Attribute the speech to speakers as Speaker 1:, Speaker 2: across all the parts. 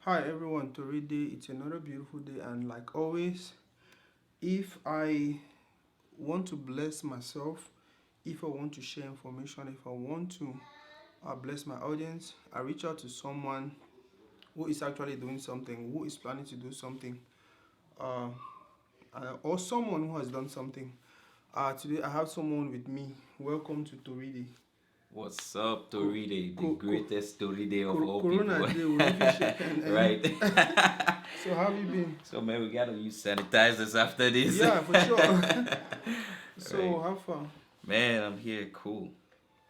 Speaker 1: Hi everyone, today it's another beautiful day, and like always, if I want to bless myself, if I want to share information, if I want to bless my audience, I reach out to someone who is actually doing something, who is planning to do something, uh, or someone who has done something. Today I have someone with me. Welcome to Toride.
Speaker 2: What's up,
Speaker 1: Co-
Speaker 2: Toride, the
Speaker 1: co- co-
Speaker 2: greatest Toride of all
Speaker 1: Corona
Speaker 2: people?
Speaker 1: Day, we don't feel shake and
Speaker 2: Right?
Speaker 1: So how have you been?
Speaker 2: So, man, we gotta use sanitizers after this.
Speaker 1: Yeah, for sure. So
Speaker 2: Right?
Speaker 1: how far?
Speaker 2: Man, I'm here. Cool.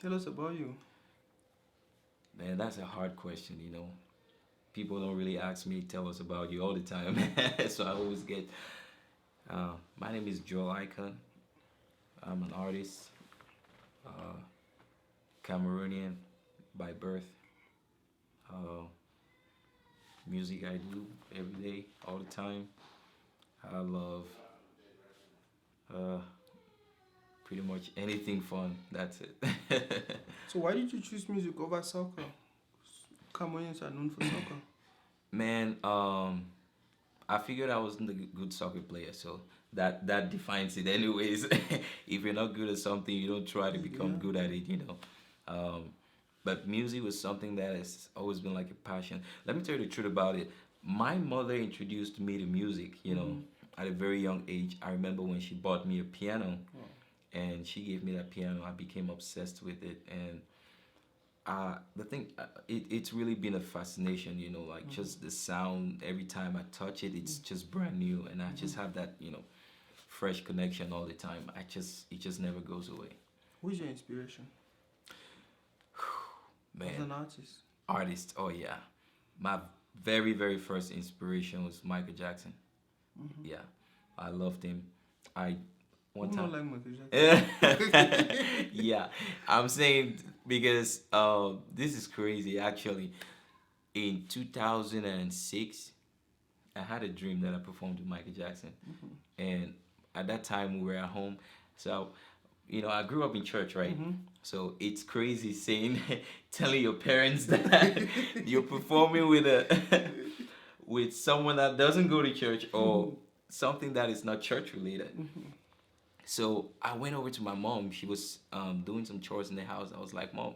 Speaker 1: Tell us about you.
Speaker 2: Man, that's a hard question. People don't really ask me, tell us about you all the time. So I always get, my name is Joel Ikon. I'm an artist, uh, Cameroonian by birth. Uh, Music I do every day, all the time. I love uh, pretty much anything fun. That's it.
Speaker 1: So why did you choose music over soccer? Cameroonians are known for soccer.
Speaker 2: Man, I figured I wasn't a good soccer player, so that defines it. Anyways, if you're not good at something, you don't try to become
Speaker 1: Yeah.
Speaker 2: good at it. Um, but music was something that has always been like a passion. Let me tell you the truth about it. My mother introduced me to music,
Speaker 1: Mm-hmm.
Speaker 2: at a very young age. I remember when she bought me a piano
Speaker 1: Wow.
Speaker 2: and she gave me that piano. I became obsessed with it, and the thing, it's really been a fascination, like
Speaker 1: Mm-hmm.
Speaker 2: just the sound. Every time I touch it, it's just brand new, and I
Speaker 1: Mm-hmm.
Speaker 2: just have that fresh connection all the time. It just never goes away.
Speaker 1: Who's your inspiration as
Speaker 2: Man,
Speaker 1: an artist?
Speaker 2: artist, oh yeah. My very, very first inspiration was Michael Jackson.
Speaker 1: Mm-hmm.
Speaker 2: Yeah, I loved him. I one
Speaker 1: Who not
Speaker 2: time.
Speaker 1: like Michael Jackson?
Speaker 2: Yeah, I'm saying because this is crazy actually. In 2006, I had a dream that I performed with Michael Jackson,
Speaker 1: Mm-hmm.
Speaker 2: and at that time we were at home. So, I grew up in church, right?
Speaker 1: Mm-hmm.
Speaker 2: So it's crazy saying, telling your parents that you're performing with a with someone that doesn't go to church or something that is not church related.
Speaker 1: Mm-hmm.
Speaker 2: So I went over to my mom. She was doing some chores in the house. I was like, Mom,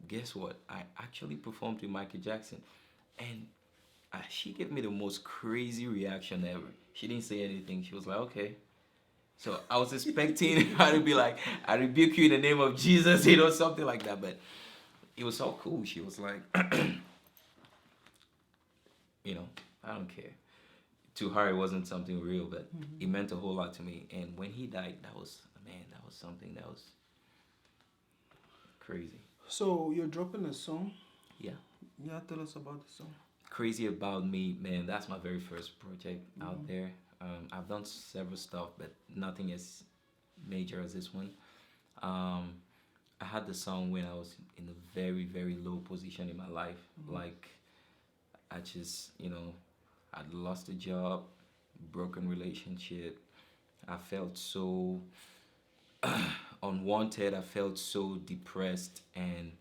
Speaker 2: guess what? I actually performed with Michael Jackson, and she gave me the most crazy reaction ever. She didn't say anything. She was like, okay. So I was expecting her to be like, I rebuke you in the name of Jesus, something like that. But it was so cool. She was like, you know, I don't care. To her, it wasn't something real, but
Speaker 1: Mm-hmm.
Speaker 2: it meant a whole lot to me. And when he died, that was something that was crazy.
Speaker 1: So you're dropping a song.
Speaker 2: Yeah.
Speaker 1: Yeah, tell us about the song.
Speaker 2: Crazy About Me, man, that's my very first project out
Speaker 1: Mm-hmm.
Speaker 2: there. I've done several stuff, but nothing as major as this one. Um, I had the song when I was in a very, very low position in my life.
Speaker 1: Mm-hmm.
Speaker 2: Like, I just, I'd lost a job, broken relationship. I felt so unwanted. I felt so depressed. And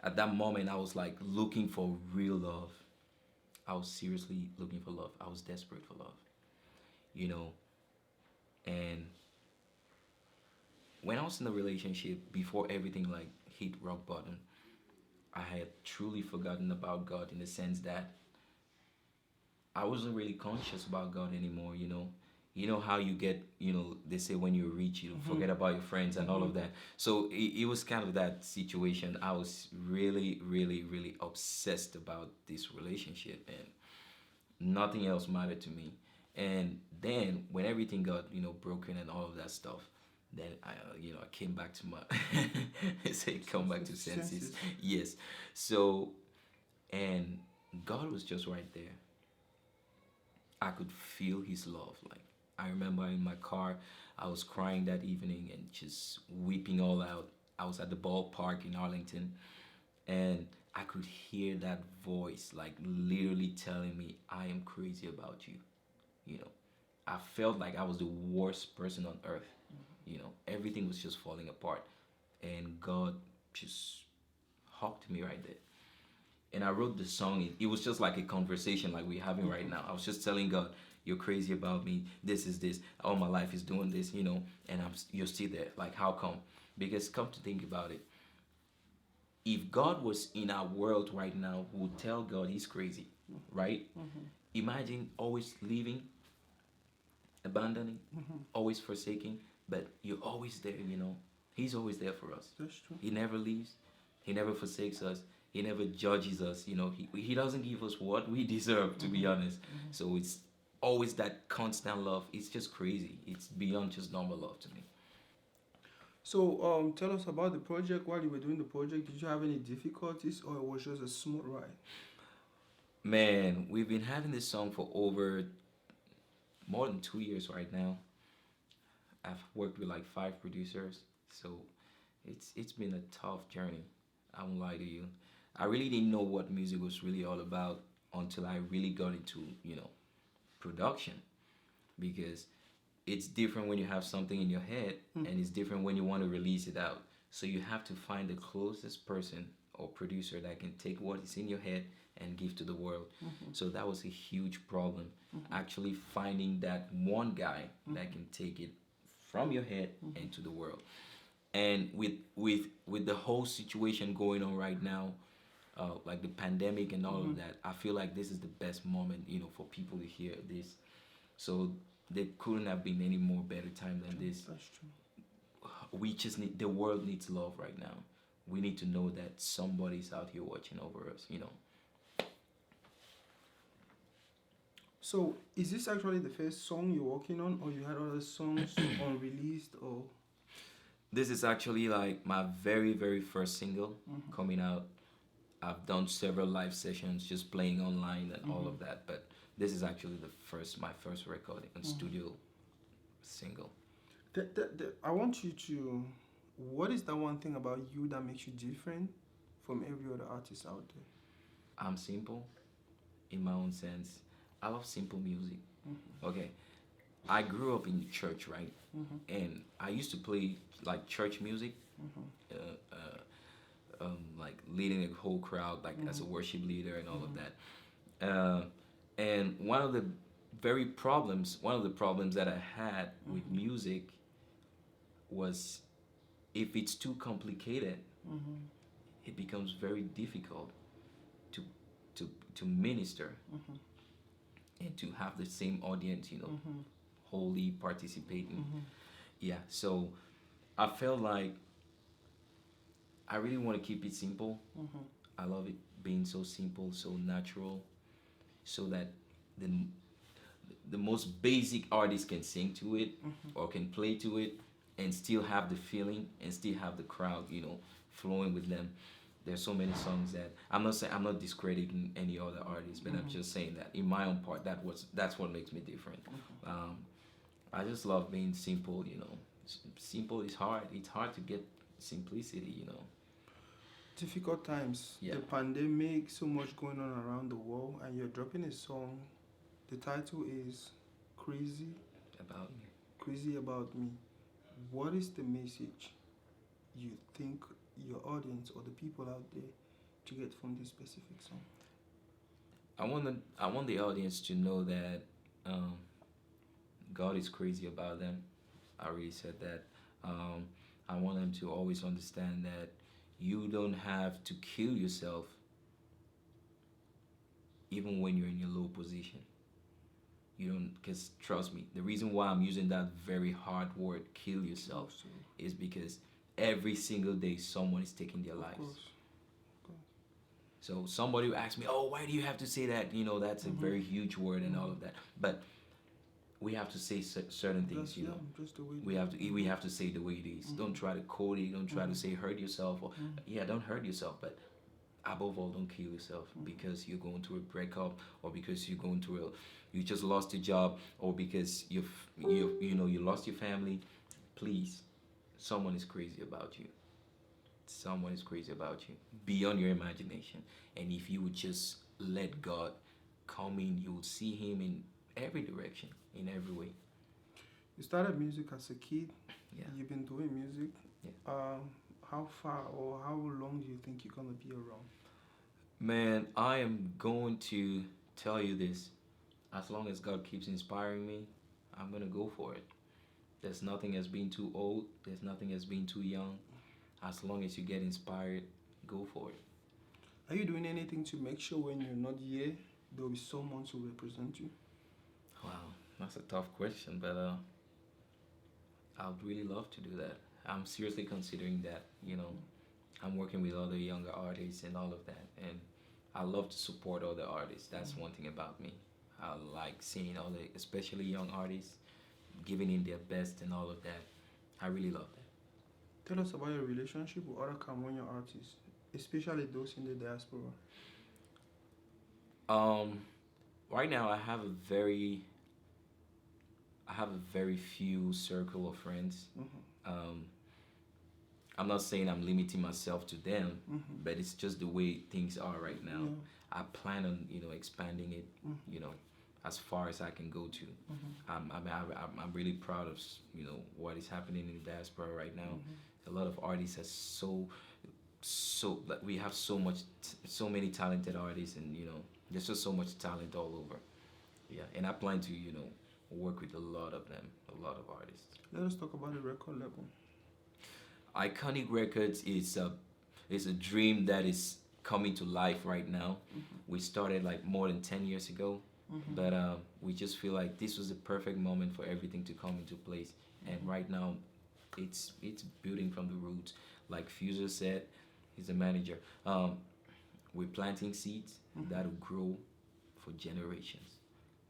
Speaker 2: at that moment, I was like looking for real love. I was seriously looking for love. I was desperate for love, you know. And when I was in a relationship, before everything like hit rock bottom, I had truly forgotten about God in the sense that I wasn't really conscious about God anymore. You know how you get, they say when you're rich, you
Speaker 1: Mm-hmm.
Speaker 2: forget about your friends and all
Speaker 1: Mm-hmm.
Speaker 2: of that. So it was kind of that situation. I was really, really, really obsessed about this relationship, and nothing else mattered to me. And then when everything got broken and all of that stuff, then I came back to my, I say come back to senses.
Speaker 1: Senses.
Speaker 2: Yes. So, and God was just right there. I could feel his love. Like, I remember in my car, I was crying that evening and just weeping all out. I was at the ballpark in Arlington, and I could hear that voice like literally telling me, I am crazy about you. You know, I felt like I was the worst person on earth. Everything was just falling apart, and God just hugged me right there. and I wrote the song. It was just like a conversation like we're having right now. I was just telling God, "You're crazy about me. This is this. All my life is doing this, and you're still there. Like, how come?" Because come to think about it, if God was in our world right now, we would tell God He's crazy, right? Imagine always leaving, abandoning, always forsaking, but you're always there. He's always there for us.
Speaker 1: That's true.
Speaker 2: He never leaves. He never forsakes us. He never judges us. He doesn't give us what we deserve, to be honest. So it's always that constant love. It's just crazy. It's beyond just normal love to me.
Speaker 1: So, tell us about the project. While you were doing the project, did you have any difficulties, or it was just a smooth ride?
Speaker 2: Man, we've been having this song for over more than 2 years right now. I've worked with like 5 producers, so it's been a tough journey. I won't lie to you. I really didn't know what music was really all about until I really got into production, because it's different when you have something in your head, and it's different when you want to release it out. So you have to find the closest person or producer that can take what is in your head and give to the world. So that was a huge problem, actually finding that one guy that can take it from your head and to the world. And with the whole situation going on right now, like the pandemic and all of that, I feel like this is the best moment, for people to hear this. So there couldn't have been any more better time than this.
Speaker 1: That's true.
Speaker 2: We just need the world needs love right now. We need to know that somebody's out here watching over us.
Speaker 1: So, is this actually the first song you're working on, or you had other songs unreleased, or?
Speaker 2: This is actually like my very, very first single coming out. I've done several live sessions just playing online and all of that, but this is actually my first record and studio single.
Speaker 1: I want you to. What is that one thing about you that makes you different from every other artist out there?
Speaker 2: I'm simple in my own sense. I love simple music. Okay. I grew up in the church, right? And I used to play like church music, like leading a whole crowd, like as a worship leader and all of that. And one of the problems that I had with music was, if it's too complicated, it becomes very difficult to to minister and to have the same audience, wholly participating. Yeah, so I felt like I really want to keep it simple. I love it being so simple, so natural, so that the the most basic artist can sing to it or can play to it and still have the feeling and still have the crowd, flowing with them. There's so many songs that I'm not discrediting any other artist, but I'm just saying that in my own part, that's what makes me different. Um, I just love being simple. Simple is hard. It's hard to get simplicity.
Speaker 1: Difficult times,
Speaker 2: Yeah.
Speaker 1: the pandemic, so much going on around the world, and you're dropping a song. The title is Crazy,
Speaker 2: About me.
Speaker 1: Crazy About Me. What is the message you think your audience or the people out there to get from this specific song?
Speaker 2: I want the audience to know that um, God is crazy about them. I already said that. I want them to always understand that you don't have to kill yourself even when you're in your low position. You don't, because trust me, the reason why I'm using that very hard word, kill yourself, is because every single day someone is taking their
Speaker 1: Of
Speaker 2: lives.
Speaker 1: course.
Speaker 2: So somebody will ask me, "Oh, why do you have to say that?" That's a very huge word and all of that. But we have to say certain things.
Speaker 1: Just the way
Speaker 2: We have to say the way it is. Don't try to code it. Don't try to say hurt yourself, or yeah, don't hurt yourself. But above all, don't kill yourself because you're going through a breakup, or because you're going through you just lost your job, or because you lost your family. Please, someone is crazy about you. Someone is crazy about you beyond your imagination. And if you would just let God come in, you will see Him in every direction, in every way.
Speaker 1: You started music as a kid.
Speaker 2: Yeah.
Speaker 1: You've been doing music.
Speaker 2: Yeah.
Speaker 1: How far or how long do you think you're gonna be around?
Speaker 2: Man, I am going to tell you this. As long as God keeps inspiring me, I'm gonna go for it. There's nothing as being too old. There's nothing as being too young. As long as you get inspired, go for it.
Speaker 1: Are you doing anything to make sure when you're not here, there will be someone to represent you?
Speaker 2: Wow, that's a tough question, but I would really love to do that. I'm seriously considering that. I'm working with other younger artists and all of that, and I love to support other artists. That's one thing about me. I like seeing all the, especially young artists, giving in their best and all of that. I really love
Speaker 1: Tell us about your relationship with other Cameroonian artists, especially those in the diaspora.
Speaker 2: that. Right now, I have a very few circle of friends.
Speaker 1: Mm-hmm.
Speaker 2: Um, I'm not saying I'm limiting myself to them,
Speaker 1: Mm-hmm.
Speaker 2: but it's just the way things are right now.
Speaker 1: Yeah.
Speaker 2: I plan on expanding it,
Speaker 1: Mm-hmm.
Speaker 2: as far as I can go to.
Speaker 1: Mm-hmm.
Speaker 2: I'm really proud of what is happening in the diaspora right now. A lot of artists are so like we have so many talented artists, and there's just so much talent all over. Yeah, and I plan to work with a lot of them, a lot of artists.
Speaker 1: Let us talk about the record label.
Speaker 2: Iconic Records is a dream that is coming to life right now. We started like more than 10 years ago,
Speaker 1: Mm-hmm.
Speaker 2: but we just feel like this was the perfect moment for everything to come into place. And right now, it's building from the roots. Like Fuser said, he's a manager. We're planting seeds that'll grow for generations,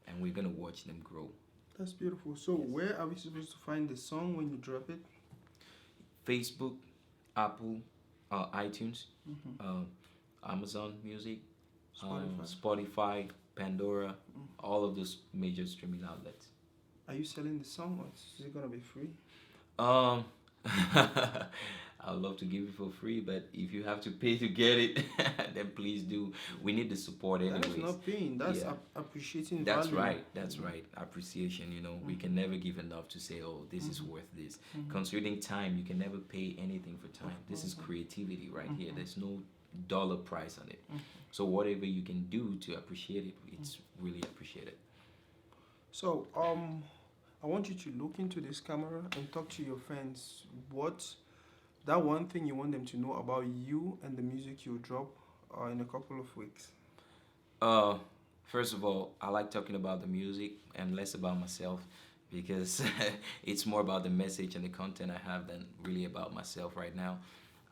Speaker 2: and we're gonna watch them grow.
Speaker 1: That's beautiful. So, where are we supposed to find the song when you drop it?
Speaker 2: Facebook, Apple, iTunes,
Speaker 1: Mm-hmm.
Speaker 2: Amazon Music,
Speaker 1: Spotify.
Speaker 2: Spotify, Pandora, all of those major streaming outlets.
Speaker 1: Are you selling the song or is it gonna be free?
Speaker 2: Um, I'd love to give it for free, but if you have to pay to get it, then please do. We need the support
Speaker 1: That is
Speaker 2: anyways.
Speaker 1: not paying. That's
Speaker 2: Yeah.
Speaker 1: appreciating
Speaker 2: That's
Speaker 1: value.
Speaker 2: right. That's right. Appreciation. We can never give enough to say, oh, this is worth this. Considering time, you can never pay anything for time. This is creativity right here. There's no dollar price on it. So whatever you can do to appreciate it, it's really appreciated.
Speaker 1: So, I want you to look into this camera and talk to your fans. What that one thing you want them to know about you and the music you drop in a couple of weeks.
Speaker 2: Uh, First of all, I like talking about the music and less about myself because it's more about the message and the content I have than really about myself right now.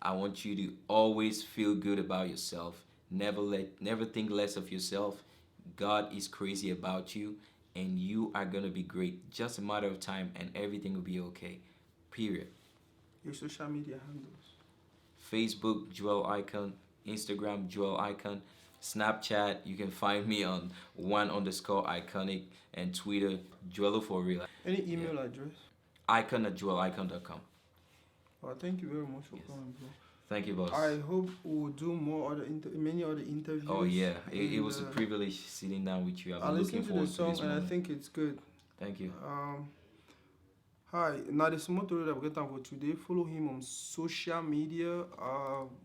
Speaker 2: I want you to always feel good about yourself. Never think less of yourself. God is crazy about you, and you are gonna be great. Just a matter of time, and everything will be okay. Period.
Speaker 1: Your social media handles.
Speaker 2: Facebook, Joel Icon. Instagram, Joel Icon. Snapchat, you can find me on _iconic, and Twitter, Joel for real.
Speaker 1: Any email address?
Speaker 2: Icon@joelicon.com.
Speaker 1: Thank you very much for
Speaker 2: Yes.
Speaker 1: coming, bro.
Speaker 2: Thank you, boss.
Speaker 1: I hope we'll do more many other interviews.
Speaker 2: Oh yeah, it
Speaker 1: and,
Speaker 2: was a privilege sitting down with you. I've
Speaker 1: I
Speaker 2: been
Speaker 1: listened
Speaker 2: looking
Speaker 1: to the
Speaker 2: forward to
Speaker 1: song
Speaker 2: this
Speaker 1: and I
Speaker 2: moment.
Speaker 1: think it's good.
Speaker 2: Thank you.
Speaker 1: Hi, now the small story that we get for today. Follow him on social media.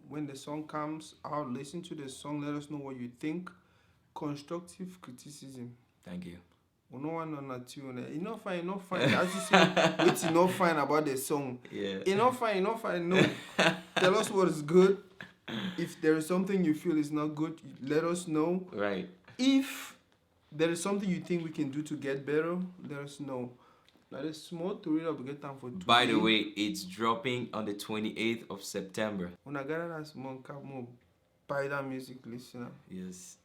Speaker 1: When the song comes out, listen to the song. Let us know what you think. Constructive criticism.
Speaker 2: Thank you.
Speaker 1: We no one on that tune. Enough fine, enough fine. As you say, what's enough fine about the song?
Speaker 2: Yeah.
Speaker 1: Enough fine, enough fine. No, tell us what is good. If there is something you feel is not good, let us know.
Speaker 2: Right.
Speaker 1: If there is something you think we can do to get better, let us know. Now, the small story that we get time for today.
Speaker 2: By the way, it's dropping on the 28th of September.
Speaker 1: When I gather that small cap, more buy that music listener.
Speaker 2: Yes.